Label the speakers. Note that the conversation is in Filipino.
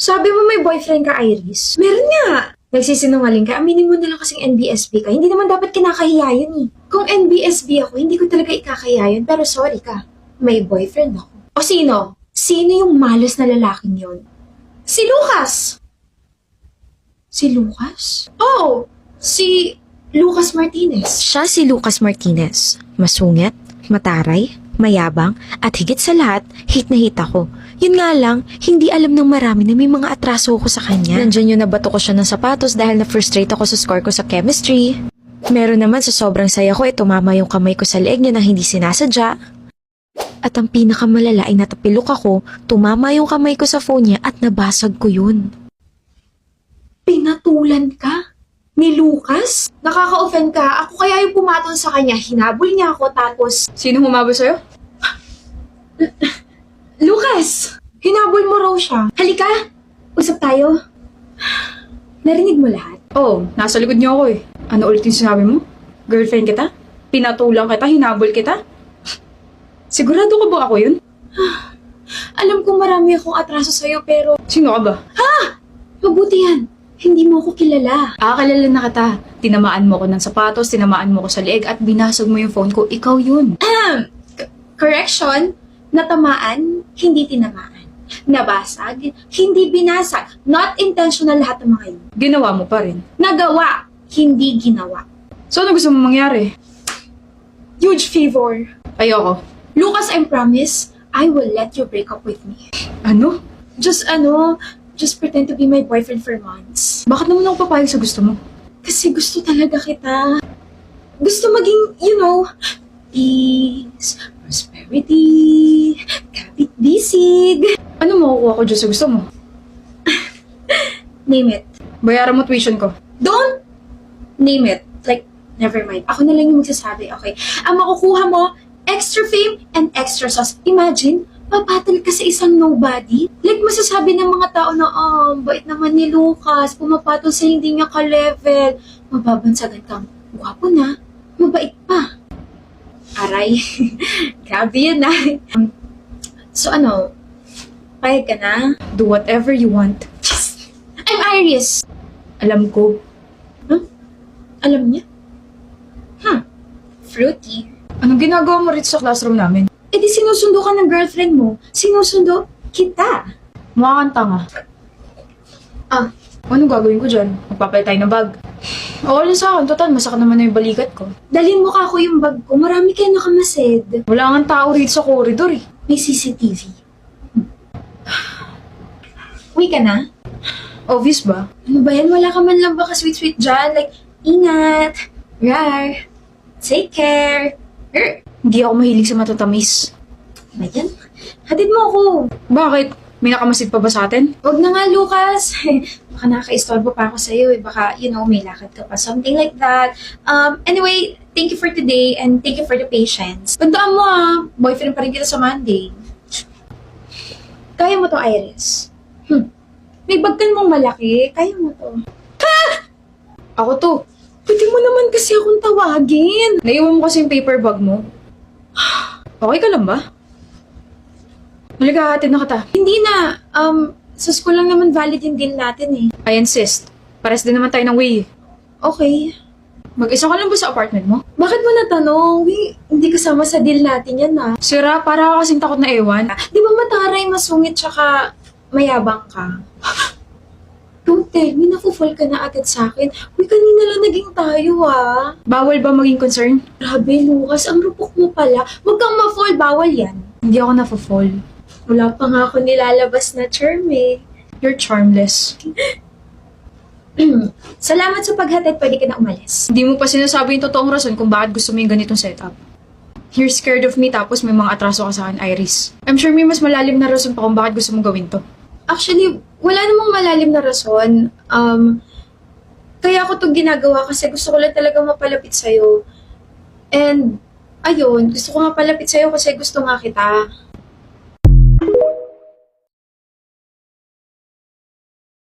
Speaker 1: Sabi mo may boyfriend ka, Iris? Meron nga. Nagsisinungaling ka, aminin mo na lang kasing NBSB ka. Hindi naman dapat kinakahiya yun eh. Kung NBSB ako, hindi ko talaga ikakahiya yun. Pero sorry ka, may boyfriend ako. O sino? Sino yung malas na lalaking yun? Si Lucas! Si Lucas? Oo! Si Lucas Martinez.
Speaker 2: Siya si Lucas Martinez. Masungit, mataray, mayabang, at higit sa lahat, hate na hate ako. Yun nga lang, hindi alam ng marami na may mga atraso ko sa kanya. Nandyan yung nabato ko siya ng sapatos dahil na-frustrate ako sa score ko sa chemistry. Meron naman sa sobrang saya ko, tumama yung kamay ko sa leeg niya nang hindi sinasadya. At ang pinakamalala ay natapilok ako, tumama yung kamay ko sa phone niya at nabasag ko yun.
Speaker 1: Pinatulan ka? Ni Lucas? Nakaka-offend ka. Ako kaya yung pumatol sa kanya. Hinabol niya ako tapos...
Speaker 3: Sino humabol sa'yo?
Speaker 1: Lucas! Hinabol mo raw siya. Halika! Usap tayo. Narinig mo lahat?
Speaker 3: Oo, nasa likod niyo ako eh. Ano ulit yung sinabi mo? Girlfriend kita? Pinatulang kita? Hinabol kita? Sigurado ka ba ako yun?
Speaker 1: Alam kong marami akong atraso sa'yo pero...
Speaker 3: Sino ka ba?
Speaker 1: Mabuti yan. Hindi mo ako kilala.
Speaker 3: Kilala na kita. Tinamaan mo ko ng sapatos, tinamaan mo ko sa leeg at binasag mo yung phone ko. Ikaw yun.
Speaker 1: Correction, natamaan, hindi tinamaan. Nabasag, hindi binasag. Not intentional lahat ng mga yun.
Speaker 3: Ginawa mo pa rin.
Speaker 1: Nagawa, hindi ginawa.
Speaker 3: So ano gusto mo mangyari?
Speaker 1: Huge favor.
Speaker 3: Ayoko.
Speaker 1: Lucas, I promise, I will let you break up with me.
Speaker 3: Ano?
Speaker 1: Just pretend to be my boyfriend for months.
Speaker 3: Bakit naman ako papayag sa gusto mo?
Speaker 1: Kasi gusto talaga kita. Gusto maging, peace, prosperity, kapit-bisig.
Speaker 3: Ano makukuha ko dyan sa gusto mo?
Speaker 1: Name it.
Speaker 3: Bayaran mo tuition ko.
Speaker 1: Don't name it. Like, never mind. Ako na lang yung magsasabi, okay? Ang makukuha mo, extra fame and extra sauce. Imagine, papatal ka sa isang nobody. Like, masasabi ng mga tao na, bait naman ni Lucas, pumapatol sa hindi niya ka-level. Mababansagan kang, gwapo na, mabait pa. Aray, grabe yun ah. So payag ka na?
Speaker 3: Do whatever you want.
Speaker 1: I'm Iris.
Speaker 3: Alam ko.
Speaker 1: Alam niya? Fruity.
Speaker 3: Anong ginagawa mo rito sa classroom namin?
Speaker 1: Eh di sinusundo ka ng girlfriend mo. Sinusundo kita.
Speaker 3: Mukha kang tanga. Anong gagawin ko dyan? Magpapalit tayo ng bag. Oo lang sa akin. Total, masakit naman na yung balikat ko.
Speaker 1: Dalhin mo ka ako yung bag ko. Marami kayo nakamasid.
Speaker 3: Wala nga tao rito sa corridor eh.
Speaker 1: May CCTV. Uwi ka na?
Speaker 3: Obvious ba?
Speaker 1: Ano ba yan? Wala ka man lang ba ka-sweet-sweet dyan? Like, ingat. Rar. Take care.
Speaker 3: Hindi ako mahilig sa matatamis.
Speaker 1: Ano yan? Hatid mo ako.
Speaker 3: Bakit? May nakamasid pa ba sa atin?
Speaker 1: Huwag na nga, Lucas. Baka nakaka-istorbo pa ako sa'yo. Baka, may lakad ka pa. Something like that. Anyway, thank you for today and thank you for the patience. Tandaan mo boyfriend pa rin kita sa Monday. Kaya mo to, Iris. May bagkan mong malaki. Kaya mo to.
Speaker 3: Ako to.
Speaker 1: Pwede mo naman kasi akong tawagin.
Speaker 3: Naiwan mo kasi yung paper bag mo. Okay ka lang ba? Halika, hatid na kita.
Speaker 1: Hindi na. Sa school lang naman valid yung deal natin eh.
Speaker 3: I insist. Pares din naman tayo ng way.
Speaker 1: Okay.
Speaker 3: Mag-isa ka lang ba sa apartment mo?
Speaker 1: Bakit mo natanong? Hindi kasama sa deal natin yan
Speaker 3: Sira, para ka kasing takot na ewan.
Speaker 1: Di ba mataray, masungit, tsaka mayabang ka? Don't tell me, nafu-fall ka na agad sa akin. Uy, kanina lang naging tayo
Speaker 3: Bawal ba maging concern?
Speaker 1: Grabe, Lucas, ang rupok mo pala. Huwag kang ma-fall, bawal yan.
Speaker 3: Hindi ako na-fall.
Speaker 1: Wala pa nga ako nilalabas na charm eh.
Speaker 3: You're charmless.
Speaker 1: Salamat sa paghatid, pwede ka na umalis.
Speaker 3: Hindi mo pa sinasabi yung totoong rason kung bakit gusto mo yung ganitong setup. You're scared of me tapos may mga atraso ka sa akin, Iris. I'm sure may mas malalim na rason pa kung bakit gusto mong gawin to.
Speaker 1: Actually, wala namang malalim na rason. Kaya ako to ginagawa kasi gusto ko lang talaga mapalapit sa'yo. And, ayun, gusto ko nga palapit sa'yo kasi gusto nga kita.